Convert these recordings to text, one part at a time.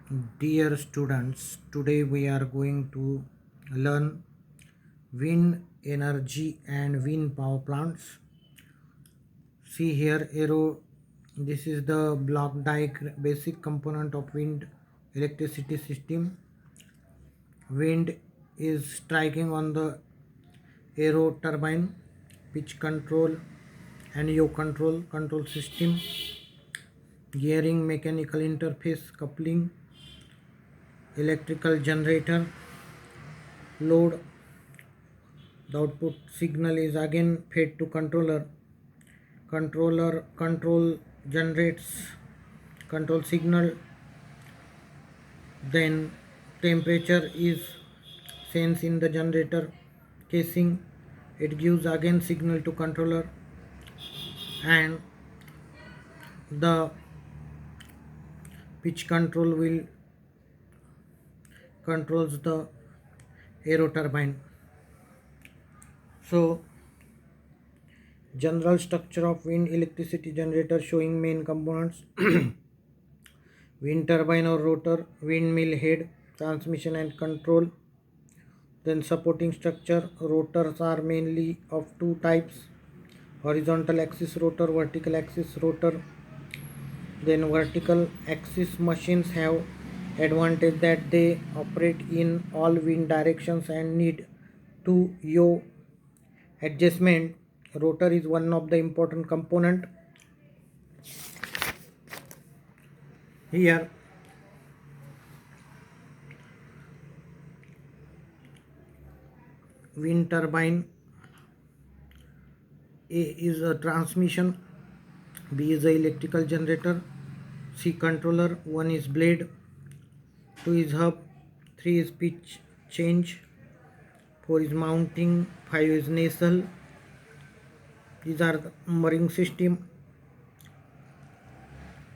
Dear students, today we are going to learn wind energy and wind power plants. See here, arrow. This is the block diagram, basic component of wind electricity system. Wind is striking on the aero turbine, pitch control and yaw control system, gearing, mechanical interface, coupling, electrical generator, load. The output signal is again fed to controller. Control generates control signal. Then temperature is sensed in the generator casing. It gives again signal to controller, and the pitch control will controls the aero turbine. So general structure of wind electricity generator showing main components: wind turbine or rotor, windmill head, transmission and control. Then supporting structure, rotors are mainly of two types: horizontal axis rotor, vertical axis rotor. Then vertical axis machines have advantage that they operate in all wind directions and need to yaw adjustment. Rotor is one of the important component here. Wind turbine, A is a transmission, B is a electrical generator, C controller, 1 is blade, 2 is hub, 3 is pitch change, 4 is mounting, 5 is nacelle. These are the mooring system,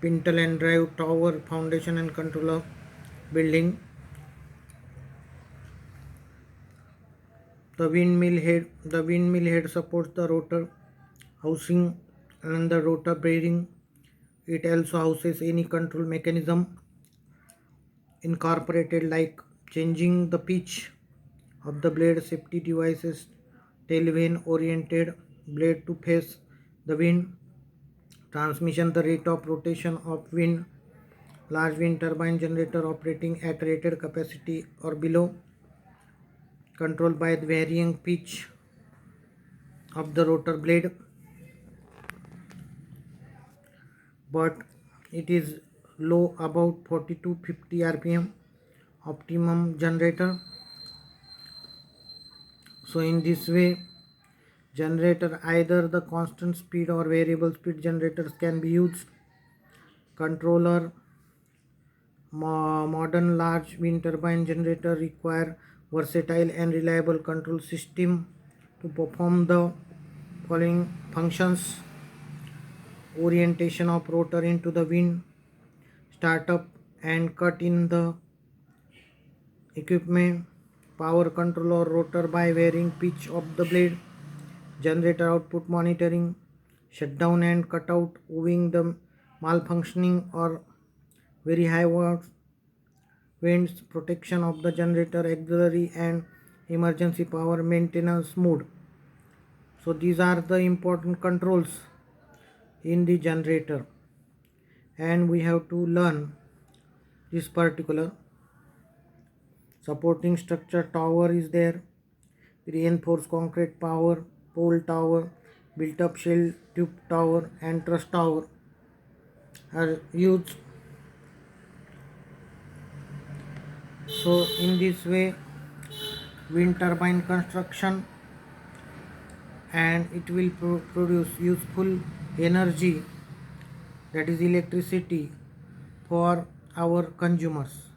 pintle and drive tower, foundation and controller building. The windmill head supports the rotor housing and the rotor bearing. It also houses any control mechanism incorporated, like changing the pitch of the blade, safety devices, tail vane oriented blade to face the wind, transmission, the rate of rotation of wind, large wind turbine generator operating at rated capacity or below, controlled by the varying pitch of the rotor blade, but it is low, about 40 to 50 rpm optimum generator. So in this way, generator, either the constant speed or variable speed generators can be used. Controller, modern large wind turbine generator require versatile and reliable control system to perform the following functions: orientation of rotor into the wind, startup and cut in the equipment, power control or rotor by varying pitch of the blade, generator output monitoring, shutdown and cutout owing the malfunctioning or very high winds, protection of the generator, auxiliary and emergency power maintenance mode. So these are the important controls in the generator, and we have to learn this particular. Supporting structure, tower is there, reinforced concrete power pole tower, built up shell tube tower and truss tower are used. So in this way, wind turbine construction, and it will produce useful energy, that is electricity, for our consumers.